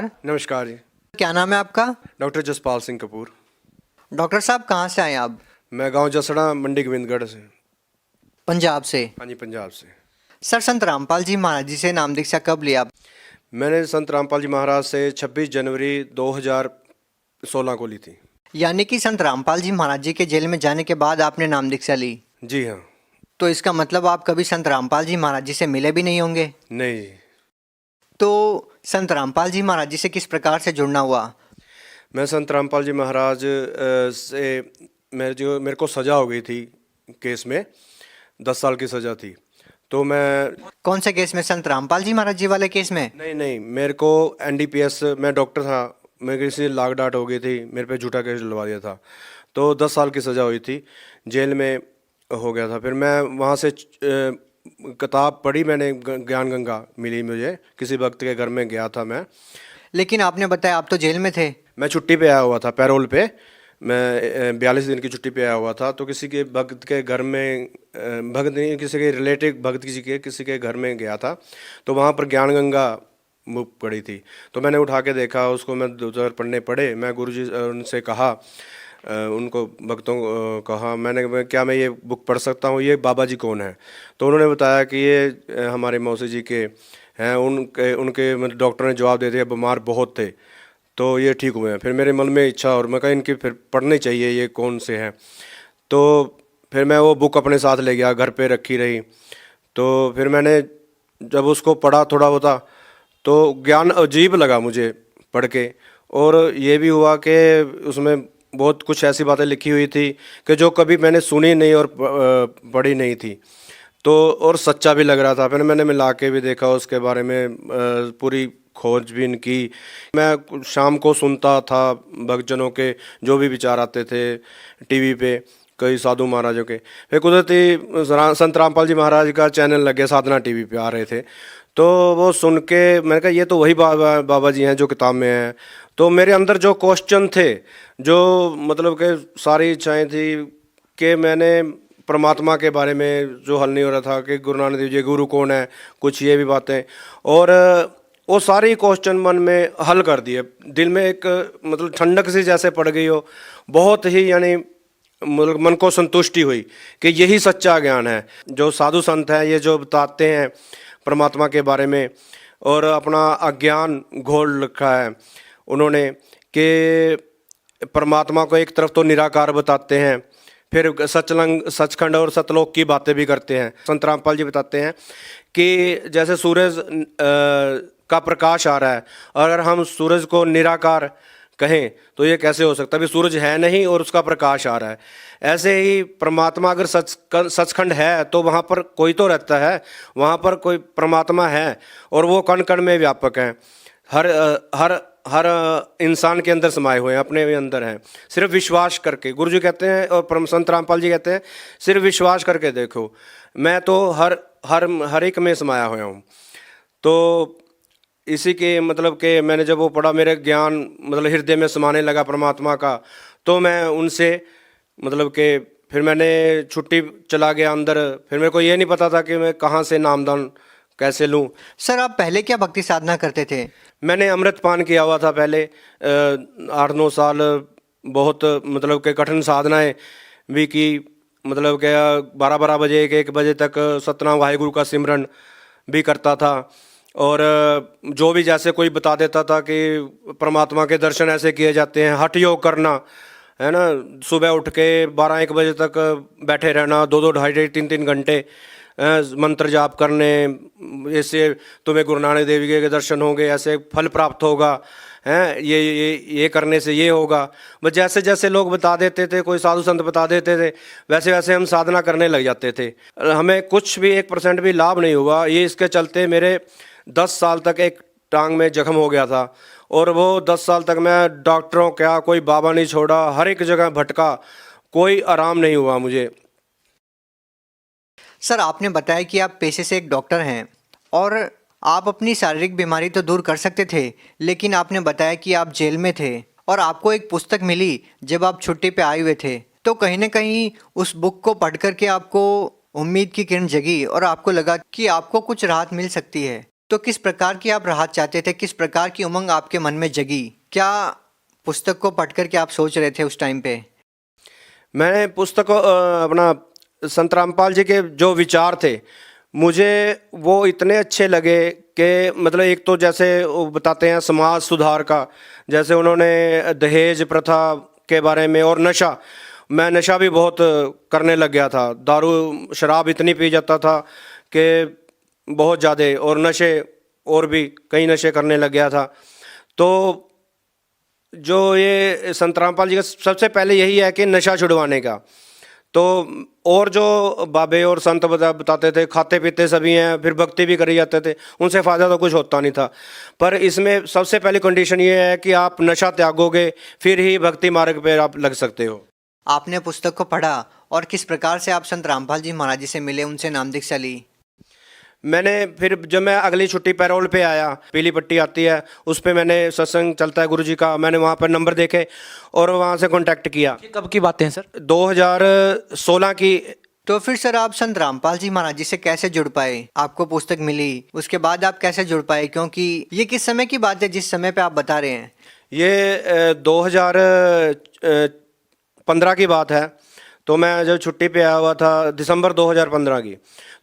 नमस्कार जी। क्या नाम है आपका? डॉक्टर जसपाल सिंह कपूर। डॉक्टर साहब कहाँ से आए आप? मैं गांव जसड़ा मंडी गोविंदगढ़ से। पंजाब से। हाँ जी, पंजाब से। सर, संत रामपाल जी महाराज जी से नाम दीक्षा कब लिया आप? मैंने संत रामपाल जी महाराज से 26 जनवरी 2016 को ली थी। यानी कि संत रामपाल जी महाराज जी के जेल में जाने के बाद आपने नाम दीक्षा ली। जी हाँ। तो इसका मतलब आप कभी संत रामपाल जी महाराज जी से मिले भी नहीं होंगे। नहीं। तो संत रामपाल जी महाराज जी से किस प्रकार से जुड़ना हुआ? मैं संत रामपाल जी महाराज से मेरे को सज़ा हो गई थी केस में, 10 साल की सज़ा थी। तो मैं कौन से केस में? संत रामपाल जी महाराज जी वाले केस में? नहीं, मेरे को NDPS, मैं डॉक्टर था, मेरे किसी लाग डाट हो गई थी, मेरे पे झूठा केस डलवा दिया था। तो 10 साल की सज़ा हुई थी, जेल में हो गया था। फिर मैं वहाँ से किताब पढ़ी मैंने, ज्ञान गंगा मिली मुझे, किसी भक्त के घर में गया था मैं। लेकिन आपने बताया आप तो जेल में थे। मैं छुट्टी पे आया हुआ था, पैरोल पे। मैं 42 दिन की छुट्टी पे आया हुआ था। तो किसी के भक्त के घर में, भक्त नहीं, किसी के रिलेटिव भक्त किसी के घर में गया था। तो वहाँ पर ज्ञान गंगा बुक पड़ी थी। तो मैंने उठा के देखा उसको, मैं 2-4 पन्ने पढ़े। मैं गुरुजी उनसे कहा, उनको भक्तों को कहा मैंने, क्या मैं ये बुक पढ़ सकता हूँ, ये बाबा जी कौन है? तो उन्होंने बताया कि ये हमारे मौसी जी के हैं। उनके मतलब डॉक्टर ने जवाब दे दिया, बीमार बहुत थे तो ये ठीक हुए हैं। फिर मेरे मन में इच्छा, और मैं कहा इनकी फिर पढ़नी चाहिए, ये कौन से हैं। तो फिर मैं वो बुक अपने साथ ले गया, घर पे रखी रही। तो फिर मैंने जब उसको पढ़ा थोड़ा होता, तो ज्ञान अजीब लगा मुझे पढ़ के। और ये भी हुआ कि उसमें बहुत कुछ ऐसी बातें लिखी हुई थी कि जो कभी मैंने सुनी नहीं और पढ़ी नहीं थी। तो और सच्चा भी लग रहा था। फिर मैंने मिला के भी देखा उसके बारे में, पूरी खोजबीन की। मैं शाम को सुनता था भक्तजनों के जो भी विचार आते थे टीवी पे, कई साधु महाराजों के। फिर कुदरती संत रामपाल जी महाराज का चैनल लग गया, साधना टीवी पे आ रहे थे। तो वो सुन के मैंने कहा ये तो वही बाबा जी हैं जो किताब में हैं। तो मेरे अंदर जो क्वेश्चन थे, जो मतलब कि सारी इच्छाएं थी कि मैंने परमात्मा के बारे में जो हल नहीं हो रहा था कि गुरु नानक देव जी गुरु कौन है, कुछ ये भी बातें, और वो सारी क्वेश्चन मन में हल कर दिए। दिल में एक मतलब ठंडक सी जैसे पड़ गई हो, बहुत ही यानी मतलब मन को संतुष्टि हुई कि यही सच्चा ज्ञान है। जो साधु संत हैं ये जो बताते हैं परमात्मा के बारे में, और अपना अज्ञान घोल रखा है उन्होंने कि परमात्मा को एक तरफ तो निराकार बताते हैं, फिर सचखंड और सतलोक की बातें भी करते हैं। संत रामपाल जी बताते हैं कि जैसे सूरज का प्रकाश आ रहा है, अगर हम सूरज को निराकार कहें तो ये कैसे हो सकता है? अभी सूरज है नहीं और उसका प्रकाश आ रहा है। ऐसे ही परमात्मा अगर सचखंड है तो वहाँ पर कोई तो रहता है, वहाँ पर कोई परमात्मा है, और वो कण कण में व्यापक है। हर हर हर इंसान के अंदर समाये हुए हैं, अपने भी अंदर हैं। सिर्फ विश्वास करके, गुरु जी कहते हैं और परम संत रामपाल जी कहते हैं, सिर्फ विश्वास करके देखो, मैं तो हर एक में समाया हुआ हूँ। तो इसी के मतलब कि मैंने जब वो पढ़ा, मेरे ज्ञान मतलब हृदय में समाने लगा परमात्मा का। तो मैं उनसे मतलब कि फिर मैंने छुट्टी चला गया अंदर। फिर मेरे को ये नहीं पता था कि मैं कहाँ से नामदान कैसे लूँ। सर, आप पहले क्या भक्ति साधना करते थे? मैंने अमृत पान किया हुआ था पहले 8-9 साल। बहुत मतलब कि कठिन साधनाएं भी की, मतलब कि 12-12 बजे 1-1 बजे तक सतनाम वाहिगुरु का सिमरन भी करता था। और जो भी जैसे कोई बता देता था कि परमात्मा के दर्शन ऐसे किए जाते हैं, हठ योग करना है ना, सुबह उठ के 12-1 बजे तक बैठे रहना, 2-2 2.5 3-3 घंटे मंत्र जाप करने, इससे तुम्हें गुरु नानक देव जी के दर्शन होंगे, ऐसे फल प्राप्त होगा, हैं ये करने से ये होगा। बस जैसे जैसे लोग बता देते थे, कोई साधु संत बता देते थे, वैसे वैसे हम साधना करने लग जाते थे। हमें कुछ भी 1% भी लाभ नहीं हुआ। ये इसके चलते मेरे 10 साल तक एक टांग में जख्म हो गया था, और वो 10 साल तक मैं डॉक्टरों क्या कोई बाबा नहीं छोड़ा, हर एक जगह भटका, कोई आराम नहीं हुआ मुझे। सर, आपने बताया कि आप पेशे से एक डॉक्टर हैं और आप अपनी शारीरिक बीमारी तो दूर कर सकते थे, लेकिन आपने बताया कि आप जेल में थे और आपको एक पुस्तक मिली जब आप छुट्टी पे आए हुए थे। तो कहीं ना कहीं उस बुक को पढ़ कर के आपको उम्मीद की किरण जगी और आपको लगा कि आपको कुछ राहत मिल सकती है। तो किस प्रकार की आप राहत चाहते थे, किस प्रकार की उमंग आपके मन में जगी? क्या पुस्तक को पढ़कर के आप सोच रहे थे उस टाइम पे? मैंने पुस्तक अपना संत रामपाल जी के जो विचार थे, मुझे वो इतने अच्छे लगे कि मतलब एक तो जैसे वो बताते हैं समाज सुधार का, जैसे उन्होंने दहेज प्रथा के बारे में और नशा, मैं नशा भी बहुत करने लग गया था, दारू शराब इतनी पी जाता था कि बहुत ज़्यादा, और नशे और भी कई नशे करने लग गया था। तो जो ये संत रामपाल जी का सबसे पहले यही है कि नशा छुड़वाने का। तो और जो बाबे और संत बताते थे खाते पीते सभी हैं, फिर भक्ति भी करी जाते थे, उनसे फ़ायदा तो कुछ होता नहीं था। पर इसमें सबसे पहली कंडीशन ये है कि आप नशा त्यागोगे, फिर ही भक्ति मार्ग पर आप लग सकते हो। आपने पुस्तक को पढ़ा और किस प्रकार से आप संत रामपाल जी महाराज जी से मिले, उनसे नाम दीक्षा ली? मैंने फिर जब मैं अगली छुट्टी पैरोल पे आया, पीली पट्टी आती है उस पे मैंने सत्संग चलता है गुरुजी का, मैंने वहाँ पर नंबर देखे और वहाँ से कांटेक्ट किया। ये कब की बातें हैं सर? 2016 की। तो फिर सर आप संत रामपाल जी महाराज जी से कैसे जुड़ पाए? आपको पुस्तक मिली, उसके बाद आप कैसे जुड़ पाए? क्योंकि ये किस समय की बात है जिस समय पे आप बता रहे हैं? ये 2015 की बात है। तो मैं जब छुट्टी पे आया हुआ था दिसंबर 2015 की,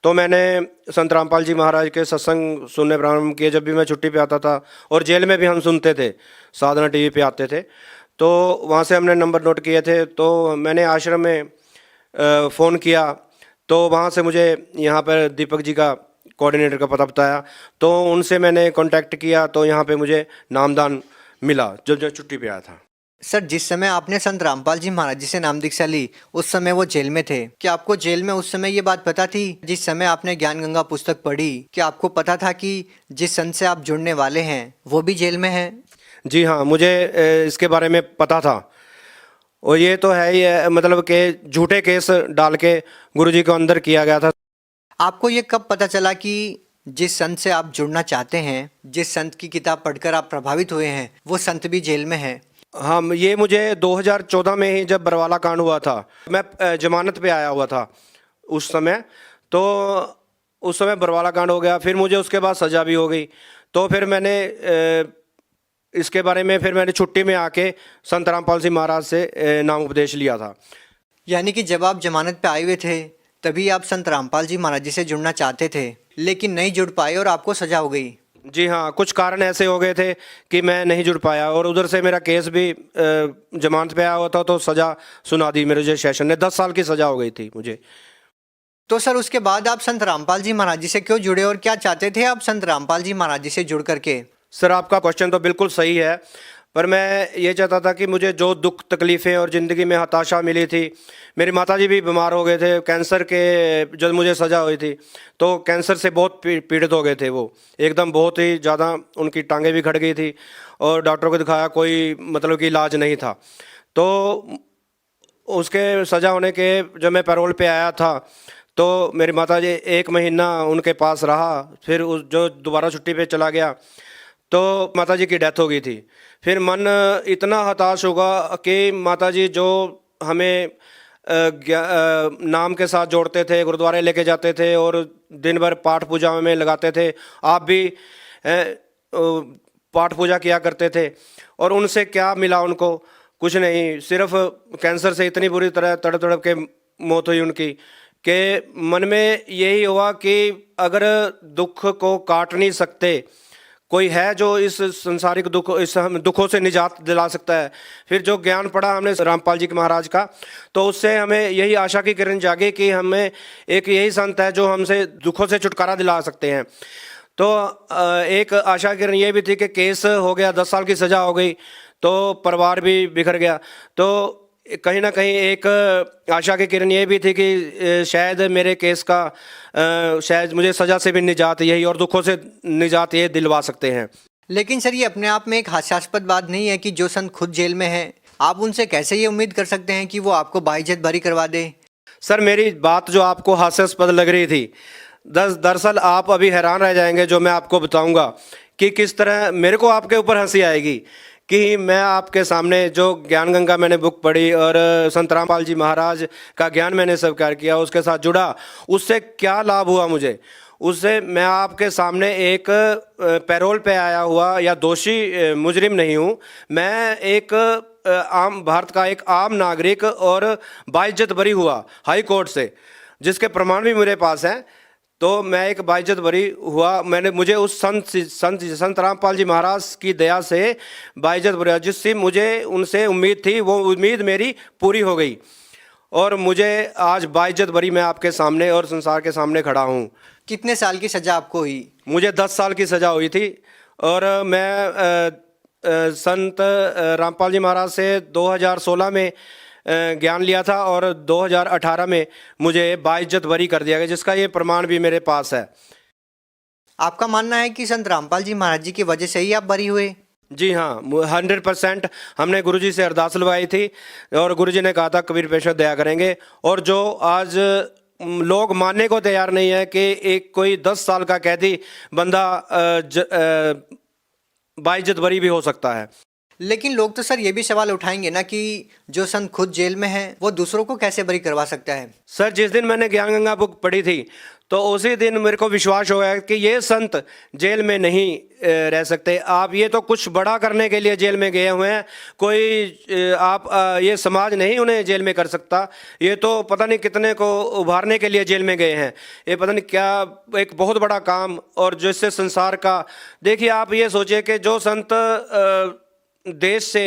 तो मैंने संत रामपाल जी महाराज के सत्संग सुनने प्रारंभ किए। जब भी मैं छुट्टी पे आता था और जेल में भी हम सुनते थे, साधना टीवी पे आते थे, तो वहाँ से हमने नंबर नोट किए थे। तो मैंने आश्रम में फ़ोन किया, तो वहाँ से मुझे यहाँ पर दीपक जी का कोऑर्डिनेटर का पता बताया, तो उनसे मैंने कांटेक्ट किया, तो यहाँ पे मुझे नामदान मिला जब छुट्टी पे आया था। सर जिस समय आपने संत रामपाल जी महाराज जी से नाम दीक्षा ली, उस समय वो जेल में थे। क्या आपको जेल में उस समय ये बात पता थी? जिस समय आपने ज्ञान गंगा पुस्तक पढ़ी, क्या आपको पता था कि जिस संत से आप जुड़ने वाले हैं वो भी जेल में है? जी हाँ, मुझे इसके बारे में पता था। और ये तो है ही है, मतलब कि झूठे केस डाल के गुरुजी को अंदर किया गया था। आपको ये कब पता चला कि जिस संत से आप जुड़ना चाहते हैं, जिस संत की किताब पढ़कर आप प्रभावित हुए हैं, वो संत भी जेल में है? हाँ, ये मुझे 2014 में ही जब बरवाला कांड हुआ था, मैं जमानत पे आया हुआ था उस समय। तो उस समय बरवाला कांड हो गया, फिर मुझे उसके बाद सज़ा भी हो गई। तो फिर मैंने इसके बारे में फिर मैंने छुट्टी में आके संत रामपाल सिंह महाराज से नाम उपदेश लिया था। यानी कि जब आप जमानत पे आए हुए थे तभी आप संत रामपाल जी महाराज जी से जुड़ना चाहते थे, लेकिन नहीं जुड़ पाए और आपको सजा हो गई? जी हाँ, कुछ कारण ऐसे हो गए थे कि मैं नहीं जुड़ पाया, और उधर से मेरा केस भी जमानत पे आया हुआ था, तो सज़ा सुना दी मेरे जो सेशन ने, 10 साल की सज़ा हो गई थी मुझे। तो सर उसके बाद आप संत रामपाल जी महाराज जी से क्यों जुड़े और क्या चाहते थे आप संत रामपाल जी महाराज जी से जुड़ करके? सर आपका क्वेश्चन तो बिल्कुल सही है, पर मैं ये चाहता था कि मुझे जो दुख तकलीफ़ें और ज़िंदगी में हताशा मिली थी, मेरी माताजी भी बीमार हो गए थे कैंसर के, जब मुझे सज़ा हुई थी तो कैंसर से बहुत पीड़ित हो गए थे वो, एकदम बहुत ही ज़्यादा, उनकी टांगें भी खड़ गई थी और डॉक्टरों को दिखाया, कोई मतलब कि इलाज नहीं था। तो उसके सज़ा होने के जब मैं पैरोल पे आया था, तो मेरी माताजी 1 महीना उनके पास रहा, फिर उस जो दोबारा छुट्टी पे चला गया तो माताजी की डेथ हो गई थी। फिर मन इतना हताश होगा कि माताजी जो हमें नाम के साथ जोड़ते थे, गुरुद्वारे लेके जाते थे और दिन भर पाठ पूजा में लगाते थे, आप भी पाठ पूजा किया करते थे, और उनसे क्या मिला उनको? कुछ नहीं, सिर्फ कैंसर से इतनी बुरी तरह तड़प तड़प के मौत हुई उनकी कि मन में यही हुआ कि अगर दुख को काट नहीं सकते, कोई है जो इस संसारिक दुख, इस हम दुखों से निजात दिला सकता है। फिर जो ज्ञान पढ़ा हमने रामपाल जी के महाराज का, तो उससे हमें यही आशा की किरण जागी कि हमें एक यही संत है जो हमसे दुखों से छुटकारा दिला सकते हैं। तो एक आशा की किरण ये भी थी कि केस हो गया, 10 साल की सज़ा हो गई, तो परिवार भी बिखर गया। तो कहीं ना कहीं एक आशा की किरण ये भी थी कि शायद मेरे केस का शायद मुझे सज़ा से भी निजात यही और दुखों से निजात ये दिलवा सकते हैं। लेकिन सर ये अपने आप में एक हास्यास्पद बात नहीं है कि जो संत खुद जेल में है, आप उनसे कैसे ये उम्मीद कर सकते हैं कि वो आपको बाइज्जत बरी करवा दे? सर मेरी बात जो आपको हास्यास्पद लग रही थी, दरअसल आप अभी हैरान रह जाएंगे जो मैं आपको बताऊंगा कि किस तरह मेरे को आपके ऊपर हंसी आएगी कि मैं आपके सामने जो ज्ञान गंगा मैंने बुक पढ़ी और संत रामपाल जी महाराज का ज्ञान मैंने स्वीकार किया, उसके साथ जुड़ा, उससे क्या लाभ हुआ मुझे, उससे मैं आपके सामने एक पैरोल पे आया हुआ या दोषी मुजरिम नहीं हूँ। मैं एक आम भारत का एक आम नागरिक और बाइज्जत बरी हुआ हाई कोर्ट से, जिसके प्रमाण भी मेरे पास हैं। तो मैं एक बाइज्जत बरी हुआ, मुझे उस संत रामपाल जी महाराज की दया से बाइज्जत बरी हुआ, जिससे मुझे उनसे उम्मीद थी, वो उम्मीद मेरी पूरी हो गई और मुझे आज बाइज्जत बरी मैं आपके सामने और संसार के सामने खड़ा हूँ। कितने साल की सजा आपको हुई? मुझे 10 साल की सज़ा हुई थी और मैं संत रामपाल जी महाराज से 2016 में ज्ञान लिया था और 2018 में मुझे बाइज्जत बरी कर दिया गया, जिसका ये प्रमाण भी मेरे पास है। आपका मानना है कि संत रामपाल जी महाराज जी की वजह से ही आप बरी हुए? जी हाँ, 100% हमने गुरुजी से अरदास लगवाई थी और गुरुजी ने कहा था कबीर पेशवा दया करेंगे। और जो आज लोग मानने को तैयार नहीं है कि एक कोई 10 साल का कैदी बंदा बाइज्जत बरी भी हो सकता है। लेकिन लोग तो सर ये भी सवाल उठाएंगे ना कि जो संत खुद जेल में है वो दूसरों को कैसे बरी करवा सकता है? सर, जिस दिन मैंने ज्ञान गंगा बुक पढ़ी थी तो उसी दिन मेरे को विश्वास हो गया कि ये संत जेल में नहीं रह सकते। आप ये तो कुछ बड़ा करने के लिए जेल में गए हुए हैं, कोई आप ये समाज नहीं उन्हें जेल में कर सकता। ये तो पता नहीं कितने को उभारने के लिए जेल में गए हैं, ये पता नहीं क्या एक बहुत बड़ा काम। और जिससे संसार का, देखिए आप ये सोचिए कि जो संत देश से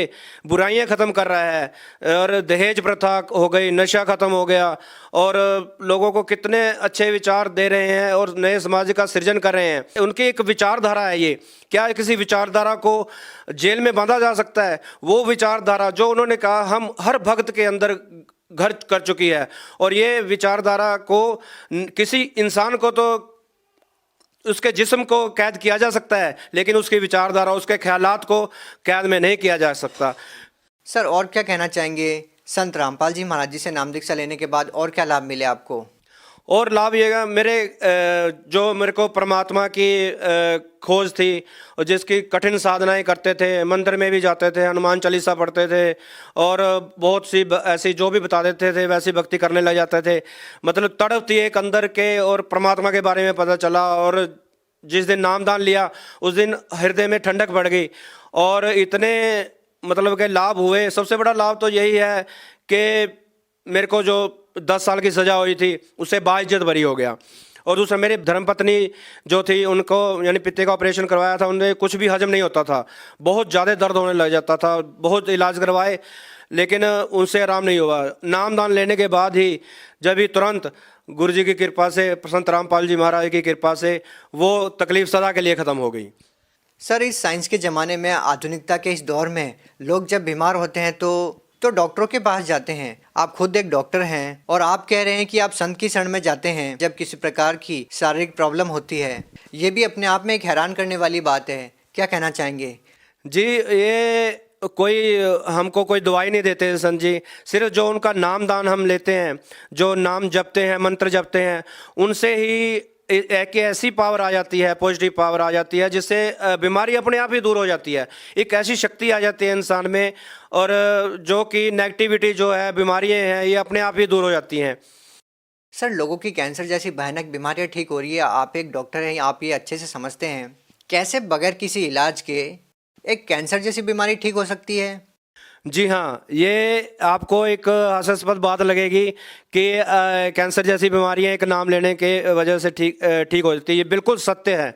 बुराइयां ख़त्म कर रहा है और दहेज प्रथा हो गई, नशा ख़त्म हो गया और लोगों को कितने अच्छे विचार दे रहे हैं और नए समाज का सृजन कर रहे हैं, उनकी एक विचारधारा है। ये क्या किसी विचारधारा को जेल में बांधा जा सकता है? वो विचारधारा जो उन्होंने कहा हम हर भक्त के अंदर घर कर चुकी है। और ये विचारधारा को किसी इंसान को तो उसके जिस्म को कैद किया जा सकता है, लेकिन उसकी विचारधारा, उसके ख्यालात को कैद में नहीं किया जा सकता। सर और क्या कहना चाहेंगे, संत रामपाल जी महाराज जी से नाम दीक्षा लेने के बाद और क्या लाभ मिले आपको? और लाभ ये मेरे जो मेरे को परमात्मा की खोज थी और जिसकी कठिन साधनाएं करते थे, मंदिर में भी जाते थे, हनुमान चालीसा पढ़ते थे और बहुत सी ऐसी जो भी बता देते थे वैसी भक्ति करने लग जाते थे। मतलब तड़प थी एक अंदर के और परमात्मा के बारे में पता चला। और जिस दिन नामदान लिया उस दिन हृदय में ठंडक बढ़ गई और इतने मतलब के लाभ हुए। सबसे बड़ा लाभ तो यही है कि मेरे को जो 10 साल की सज़ा हुई थी उससे बाइज्जत बरी हो गया। और दूसरा, मेरी धर्मपत्नी जो थी उनको यानी पित्ते का ऑपरेशन करवाया था, उन्हें कुछ भी हजम नहीं होता था, बहुत ज़्यादा दर्द होने लग जाता था, बहुत इलाज करवाए लेकिन उनसे आराम नहीं हुआ। नामदान लेने के बाद ही जब ही तुरंत गुरु जी की कृपा से, संत रामपाल जी महाराज की कृपा से वो तकलीफ सदा के लिए ख़त्म हो गई। सर इस साइंस के ज़माने में, आधुनिकता के इस दौर में लोग जब बीमार होते हैं तो डॉक्टरों के पास जाते हैं। आप खुद एक डॉक्टर हैं और आप कह रहे हैं कि आप संत की शरण में जाते हैं जब किसी प्रकार की शारीरिक प्रॉब्लम होती है। ये भी अपने आप में एक हैरान करने वाली बात है। क्या कहना चाहेंगे? जी, ये कोई हमको कोई दवाई नहीं देते संत जी, सिर्फ जो उनका नामदान हम लेते हैं, जो नाम जपते हैं, मंत्र जपते हैं, उनसे ही एक ऐसी पावर आ जाती है, पॉजिटिव पावर आ जाती है जिससे बीमारी अपने आप ही दूर हो जाती है। एक ऐसी शक्ति आ जाती है इंसान में और जो कि नेगेटिविटी जो है, बीमारियां हैं, ये अपने आप ही दूर हो जाती हैं। सर लोगों की कैंसर जैसी भयानक बीमारियां ठीक हो रही है, आप एक डॉक्टर हैं, आप ये अच्छे से समझते हैं। कैसे बगैर किसी इलाज के एक कैंसर जैसी बीमारी ठीक हो सकती है? जी हाँ, ये आपको एक हास्यास्पद बात लगेगी कि कैंसर जैसी बीमारियां एक नाम लेने के वजह से ठीक हो जाती है। ये बिल्कुल सत्य है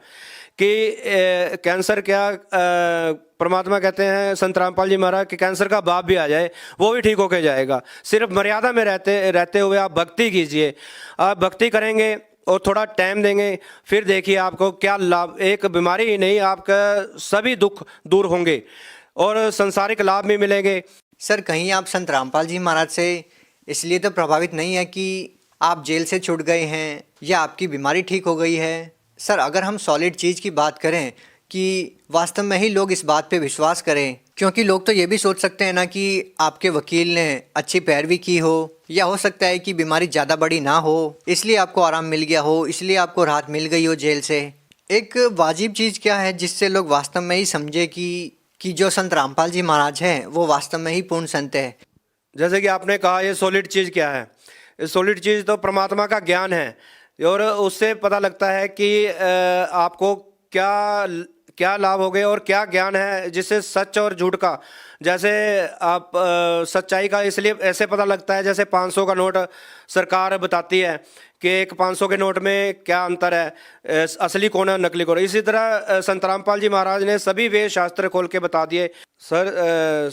कि कैंसर क्या, परमात्मा कहते हैं संत रामपाल जी महाराज कि कैंसर का बाप भी आ जाए वो भी ठीक होके जाएगा। सिर्फ मर्यादा में रहते हुए आप भक्ति कीजिए। आप भक्ति करेंगे और थोड़ा टाइम देंगे, फिर देखिए आपको क्या लाभ, एक बीमारी ही नहीं, आपका सभी दुख दूर होंगे और संसारिक लाभ भी मिलेंगे। सर कहीं आप संत रामपाल जी महाराज से इसलिए तो प्रभावित नहीं है कि आप जेल से छूट गए हैं या आपकी बीमारी ठीक हो गई है? सर अगर हम सॉलिड चीज़ की बात करें कि वास्तव में ही लोग इस बात पे विश्वास करें, क्योंकि लोग तो ये भी सोच सकते हैं ना कि आपके वकील ने अच्छी पैरवी की हो, या हो सकता है कि बीमारी ज़्यादा बड़ी ना हो इसलिए आपको आराम मिल गया हो, इसलिए आपको राहत मिल गई हो जेल से। एक वाजिब चीज़ क्या है जिससे लोग वास्तव में ही समझे कि जो संत रामपाल जी महाराज हैं वो वास्तव में ही पूर्ण संत है? जैसे कि आपने कहा ये सॉलिड चीज़ क्या है, ये सॉलिड चीज़ तो परमात्मा का ज्ञान है। और उससे पता लगता है कि आपको क्या क्या लाभ हो गए और क्या ज्ञान है, जिससे सच और झूठ का, जैसे आप सच्चाई का इसलिए ऐसे पता लगता है, जैसे 500 का नोट सरकार बताती है कि एक 500 के नोट में क्या अंतर है, असली कौन है नकली कौन है। इसी तरह संत रामपाल जी महाराज ने सभी वेद शास्त्र खोल के बता दिए। सर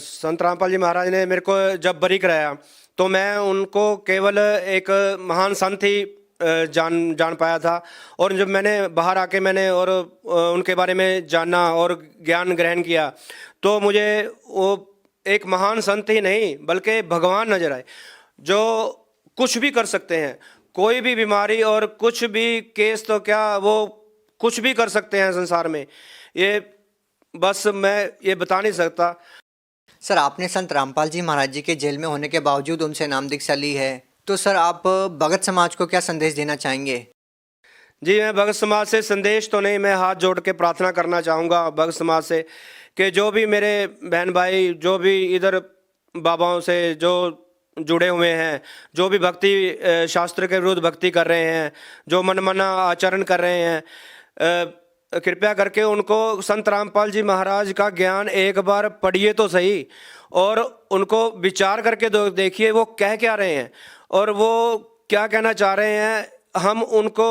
संत रामपाल जी महाराज ने मेरे को जब बरी कराया तो मैं उनको केवल एक महान संत ही जान पाया था, और जब मैंने बाहर आके मैंने और उनके बारे में जाना और ज्ञान ग्रहण किया तो मुझे वो एक महान संत ही नहीं बल्कि भगवान नजर आए, जो कुछ भी कर सकते हैं, कोई भी बीमारी और कुछ भी केस तो क्या, वो कुछ भी कर सकते हैं संसार में। ये बस मैं ये बता नहीं सकता। सर, आपने संत रामपाल जी महाराज जी के जेल में होने के बावजूद उनसे नाम दीक्षा ली है, तो सर आप भगत समाज को क्या संदेश देना चाहेंगे? जी, मैं भगत समाज से संदेश तो नहीं, मैं हाथ जोड़ के प्रार्थना करना चाहूँगा भगत समाज से कि जो भी मेरे बहन भाई जो भी इधर बाबाओं से जो जुड़े हुए हैं, जो भी भक्ति शास्त्र के विरुद्ध भक्ति कर रहे हैं, जो मनमाना आचरण कर रहे हैं, कृपया करके उनको संत रामपाल जी महाराज का ज्ञान एक बार पढ़िए तो सही, और उनको विचार करके देखिए वो कह क्या रहे हैं और वो क्या कहना चाह रहे हैं। हम उनको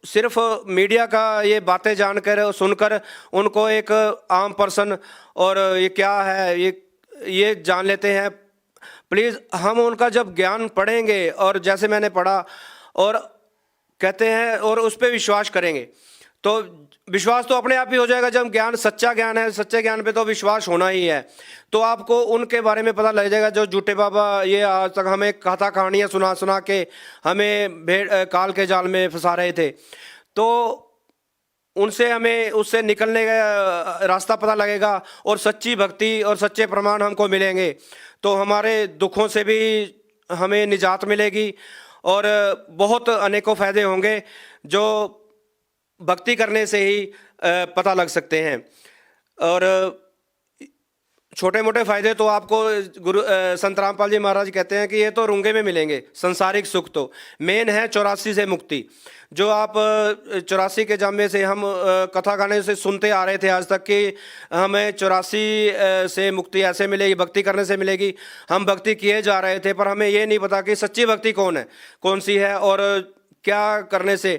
सिर्फ मीडिया का ये बातें जानकर सुनकर उनको एक आम पर्सन और ये क्या है ये जान लेते हैं। प्लीज़ हम उनका जब ज्ञान पढ़ेंगे और जैसे मैंने पढ़ा और कहते हैं और उस पर विश्वास करेंगे तो विश्वास तो अपने आप ही हो जाएगा। जब ज्ञान सच्चा ज्ञान है, सच्चे ज्ञान पे तो विश्वास होना ही है। तो आपको उनके बारे में पता लग जाएगा जो झूठे बाबा ये आज तक हमें कथा कहानियाँ सुना सुना के हमें भेड़ काल के जाल में फंसा रहे थे। तो उनसे हमें उससे निकलने का रास्ता पता लगेगा और सच्ची भक्ति और सच्चे प्रमाण हमको मिलेंगे तो हमारे दुखों से भी हमें निजात मिलेगी और बहुत अनेकों फायदे होंगे जो भक्ति करने से ही पता लग सकते हैं। और छोटे मोटे फायदे तो आपको संत रामपाल जी महाराज कहते हैं कि ये तो रूंगे में मिलेंगे। संसारिक सुख तो मेन है 84 से मुक्ति, जो आप 84 के जामे से हम कथा गाने से सुनते आ रहे थे आज तक कि हमें 84 से मुक्ति ऐसे मिलेगी, भक्ति करने से मिलेगी। हम भक्ति किए जा रहे थे पर हमें ये नहीं पता कि सच्ची भक्ति कौन सी है और क्या करने से।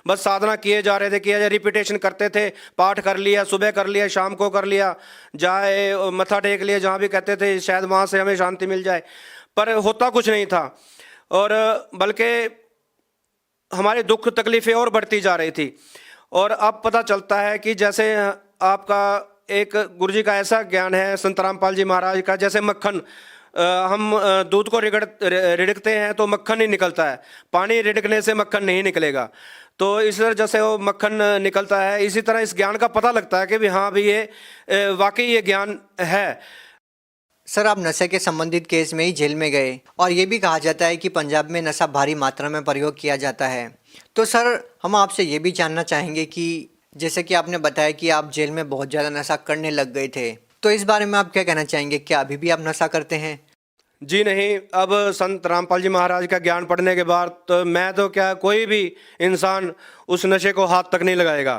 बस साधना किए जा रहे थे, किया जाए, रिपीटेशन करते थे, पाठ कर लिया, सुबह कर लिया, शाम को कर लिया, जाए मत्था टेक लिया जहाँ भी कहते थे शायद वहाँ से हमें शांति मिल जाए, पर होता कुछ नहीं था और बल्कि हमारे दुख तकलीफ़ें और बढ़ती जा रही थी। और अब पता चलता है कि जैसे आपका एक गुरुजी का ऐसा ज्ञान है संत रामपाल जी महाराज का, जैसे मक्खन हम दूध को रिड़कते हैं तो मक्खन ही निकलता है, पानी रिड़कने से मक्खन नहीं निकलेगा। तो इस तरह जैसे वो मक्खन निकलता है इसी तरह इस ज्ञान का पता लगता है कि भी हाँ भी ये वाकई ये ज्ञान है। सर, आप नशे के संबंधित केस में ही जेल में गए और ये भी कहा जाता है कि पंजाब में नशा भारी मात्रा में प्रयोग किया जाता है। तो सर हम आपसे ये भी जानना चाहेंगे कि जैसे कि आपने बताया कि आप जेल में बहुत ज़्यादा नशा करने लग गए थे, तो इस बारे में आप क्या कहना चाहेंगे? क्या अभी भी आप नशा करते हैं? जी नहीं, अब संत रामपाल जी महाराज का ज्ञान पढ़ने के बाद तो मैं तो क्या कोई भी इंसान उस नशे को हाथ तक नहीं लगाएगा।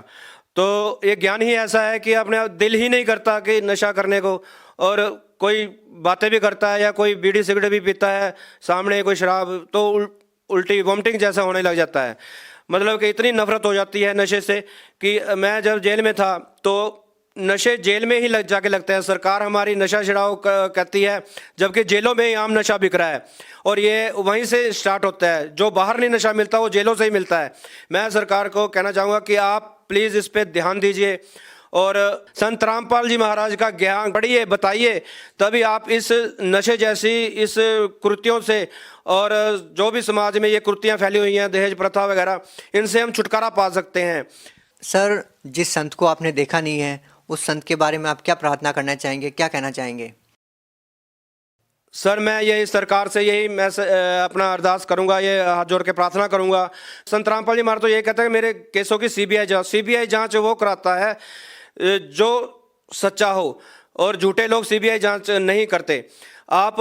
तो ये ज्ञान ही ऐसा है कि अपने दिल ही नहीं करता कि नशा करने को, और कोई बातें भी करता है या कोई बीड़ी सिगरेट भी पीता है सामने कोई शराब तो उल्टी वॉमिटिंग जैसा होने लग जाता है। मतलब कि इतनी नफरत हो जाती है नशे से कि मैं जब जेल में था तो नशे जेल में ही जाके लगते हैं। सरकार हमारी नशा छिड़ाओ कहती है जबकि जेलों में ही आम नशा बिक रहा है और ये वहीं से स्टार्ट होता है। जो बाहर नहीं नशा मिलता वो जेलों से ही मिलता है। मैं सरकार को कहना चाहूँगा कि आप प्लीज़ इस पर ध्यान दीजिए और संत रामपाल जी महाराज का ज्ञान पढ़िए, बताइए, तभी आप इस नशे जैसी इस कृत्यों से और जो भी समाज में ये कृतियाँ फैली हुई हैं दहेज प्रथा वगैरह, इनसे हम छुटकारा पा सकते हैं। सर, जिस संत को आपने देखा नहीं है उस संत के बारे में आप क्या प्रार्थना करना चाहेंगे, क्या कहना चाहेंगे? सर मैं यही सरकार से यही मैं अपना अरदास करूंगा, ये हाथ जोड़ के प्रार्थना करूंगा। संत रामपाल जी महाराज तो ये कहते हैं मेरे केसों की सीबीआई जांच वो कराता है जो सच्चा हो और झूठे लोग सीबीआई जांच नहीं करते। आप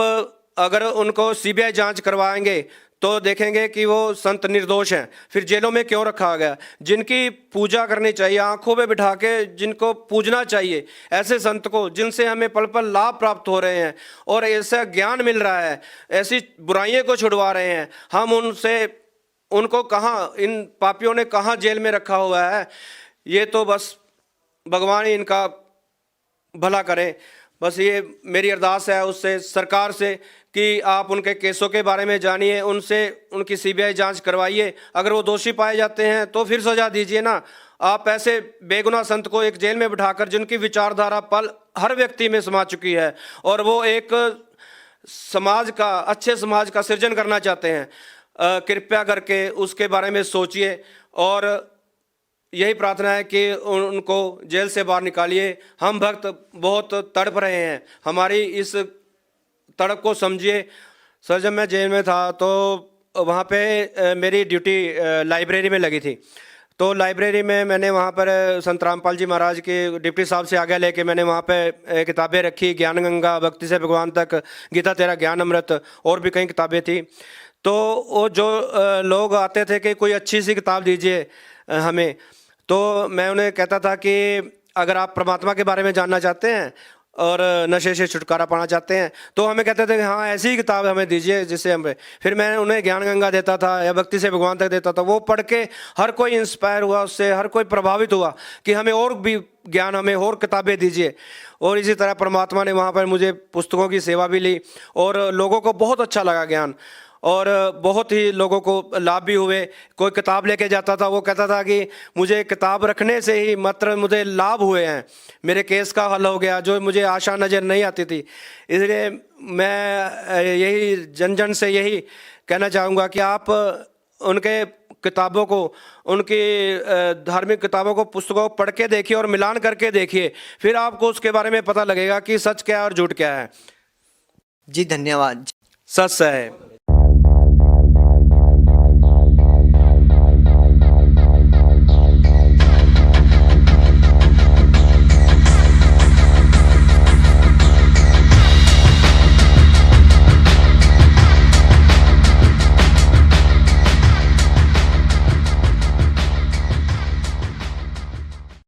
अगर उनको सीबीआई जांच करवाएंगे तो देखेंगे कि वो संत निर्दोष हैं। फिर जेलों में क्यों रखा गया? जिनकी पूजा करनी चाहिए, आंखों में बिठा के जिनको पूजना चाहिए, ऐसे संत को जिनसे हमें पल पल लाभ प्राप्त हो रहे हैं और ऐसा ज्ञान मिल रहा है, ऐसी बुराइयों को छुड़वा रहे हैं, हम उनको कहाँ, इन पापियों ने कहाँ जेल में रखा हुआ है? ये तो बस भगवान ही इनका भला करें। बस ये मेरी अरदास है उससे, सरकार से, कि आप उनके केसों के बारे में जानिए, उनसे उनकी सीबीआई जांच करवाइए। अगर वो दोषी पाए जाते हैं तो फिर सजा दीजिए ना। आप ऐसे बेगुनाह संत को एक जेल में बिठाकर, जिनकी विचारधारा पल हर व्यक्ति में समा चुकी है और वो एक समाज का, अच्छे समाज का सृजन करना चाहते हैं, कृपया करके उसके बारे में सोचिए। और यही प्रार्थना है कि उनको जेल से बाहर निकालिए। हम भक्त बहुत तड़प रहे हैं, हमारी इस तड़प को समझिए। सर, जब मैं जेल में था तो वहाँ पे मेरी ड्यूटी लाइब्रेरी में लगी थी। तो लाइब्रेरी में मैंने वहाँ पर संत रामपाल जी महाराज के डिप्टी साहब से आज्ञा लेके मैंने वहाँ पे किताबें रखी, ज्ञान गंगा, भक्ति से भगवान तक, गीता तेरा ज्ञान अमृत, और भी कई किताबें थी। तो वो जो लोग आते थे कि कोई अच्छी सी किताब दीजिए हमें, तो मैं उन्हें कहता था कि अगर आप परमात्मा के बारे में जानना चाहते हैं और नशे से छुटकारा पाना चाहते हैं तो हमें कहते थे कि हाँ, ऐसी ही किताब हमें दीजिए जिससे हमें। फिर मैं उन्हें ज्ञान गंगा देता था या भक्ति से भगवान तक देता था। वो पढ़ के हर कोई इंस्पायर हुआ, उससे हर कोई प्रभावित हुआ कि हमें और भी ज्ञान, हमें और किताबें दीजिए। और इसी तरह परमात्मा ने वहाँ पर मुझे पुस्तकों की सेवा भी ली और लोगों को बहुत अच्छा लगा ज्ञान, और बहुत ही लोगों को लाभ भी हुए। कोई किताब लेके जाता था, वो कहता था कि मुझे किताब रखने से ही मात्र मुझे लाभ हुए हैं, मेरे केस का हल हो गया, जो मुझे आशा नज़र नहीं आती थी। इसलिए मैं यही जन से यही कहना चाहूँगा कि आप उनके किताबों को, उनकी धार्मिक किताबों को, पुस्तकों को पढ़ के देखिए और मिलान करके देखिए, फिर आपको उसके बारे में पता लगेगा कि सच क्या है और झूठ क्या है। जी धन्यवाद। सच है।